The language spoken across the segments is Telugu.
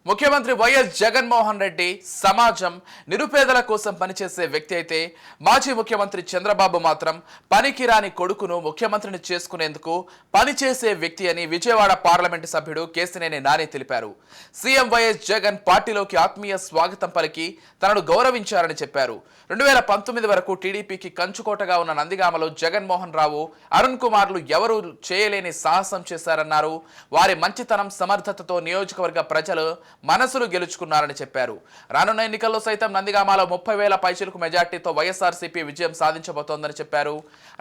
ముఖ్యమంత్రి వైఎస్ జగన్మోహన్ రెడ్డి సమాజం నిరుపేదల కోసం పనిచేసే వ్యక్తి అయితే మాజీ ముఖ్యమంత్రి చంద్రబాబు మాత్రం పనికిరాని కొడుకును ముఖ్యమంత్రిని చేసుకునేందుకు పనిచేసే వ్యక్తి అని విజయవాడ పార్లమెంటు సభ్యుడు కేశినేని నాని తెలిపారు. సీఎం వైఎస్ జగన్ పార్టీలోకి ఆత్మీయ స్వాగతం పలికి తనను గౌరవించారని చెప్పారు. 2019 వరకు టీడీపీకి కంచుకోటగా ఉన్న నందిగామలో జగన్మోహన్ రావు, అరుణ్ కుమార్లు ఎవరూ చేయలేని సాహసం చేశారన్నారు. వారి మంచితనం, సమర్థతతో నియోజకవర్గ ప్రజలు మనసులు గెలుచుకున్నారని చెప్పారు. రానున్న ఎన్నికల్లో సైతం నందిగామలో 30,000 పైచిలకు మెజార్టీతో వైఎస్ఆర్సీపీ విజయం సాధించబోతోందని చెప్పారు.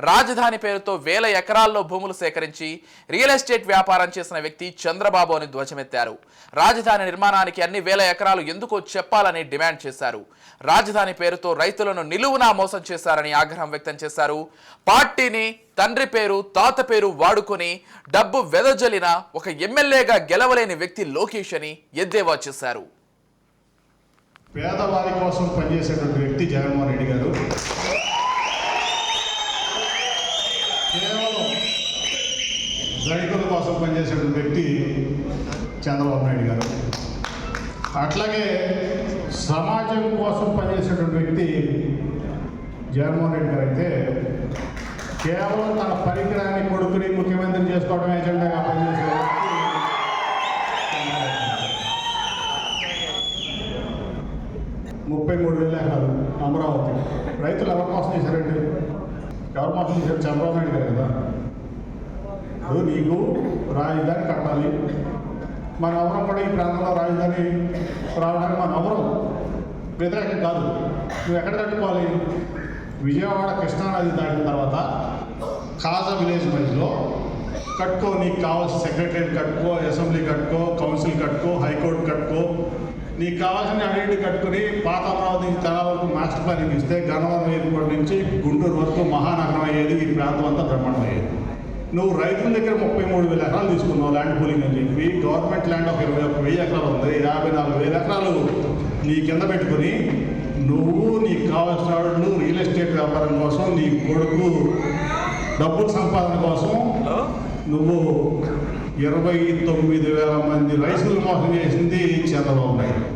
రాజధాని పేరుతో 1000 ఎకరాల్లో భూములు సేకరించి రియల్ ఎస్టేట్ వ్యాపారం చేసిన వ్యక్తి చంద్రబాబు అని ధ్వజమెత్తారు. రాజధాని నిర్మాణానికి అన్ని 1000 ఎకరాలు ఎందుకో చెప్పాలని డిమాండ్ చేశారు. రాజధాని పేరుతో రైతులను నిలువునా మోసం చేశారని ఆగ్రహం వ్యక్తం చేశారు. పార్టీని తండ్రి పేరు, తాత పేరు వాడుకొని డబ్బు వెదజల్లిన ఒక ఎమ్మెల్యేగా గెలవలేని వ్యక్తి లోకేష్ అని ఎద్దేవా చేశారు. పేదవారి కోసం పనిచేసేటువంటి వ్యక్తి జగన్మోహన్ రెడ్డి గారు. కేవలం రైతుల కోసం పనిచేసేటువంటి వ్యక్తి చంద్రబాబు నాయుడు గారు. అట్లాగే సమాజం కోసం పనిచేసేటువంటి వ్యక్తి జగన్మోహన్ రెడ్డి గారు అయితే కేవలం తన పనికిరాని కొడుకుని ముఖ్యమంత్రి చేసుకోవడం ఏజెండాగా పనిచేసే 33,000 ఎకరాలు అమరావతి రైతులు ఎవరి కోసం చేశారండి? ఎవరి కోసం చేశారు? చంద్రబాబు నాయుడు గారు కదా. ఇప్పుడు నీకు రాజధాని కట్టాలి, మన ఎవరం కూడా ఈ ప్రాంతంలో రాజధాని రావడానికి మన ఎవరం వ్యతిరేకం కాదు. నువ్వు ఎక్కడ కట్టుకోవాలి? విజయవాడ కృష్ణానది దాటిన తర్వాత కాజా విలేజ్ మధ్యలో కట్టుకో. నీకు కావాల్సిన సెక్రటరియట్ కట్టుకో, అసెంబ్లీ కట్టుకో, కౌన్సిల్ కట్టుకో, హైకోర్టు కట్టుకో. నీకు కావాల్సిన అన్నింటి కట్టుకుని పాత అమరావతి నుంచి తెనాలి వరకు మాస్టర్ ప్లానింగ్ ఇస్తే గన్నవరం ఎయిర్పోర్ట్ నుంచి గుంటూరు వరకు మహానగరం అయ్యేది. ఈ ప్రాంతం అంతా బ్రహ్మాండం అయ్యేది. నువ్వు రైతుల దగ్గర 33,000 ఎకరాలు తీసుకున్నావు ల్యాండ్ పూలింగ్ అని చెప్పి. గవర్నమెంట్ ల్యాండ్ ఒక 21,000 ఎకరాలు ఉంది. 54,000 ఎకరాలు నీ కింద పెట్టుకుని నువ్వు నీకు కావాల్సిన వాళ్ళు రియల్ ఎస్టేట్ వ్యాపారం కోసం, నీ కొడుకు డబ్బుల సంపాదన కోసం నువ్వు 29,000 మంది రైతులు మోసం చేసింది చంద్రబాబు నాయుడు.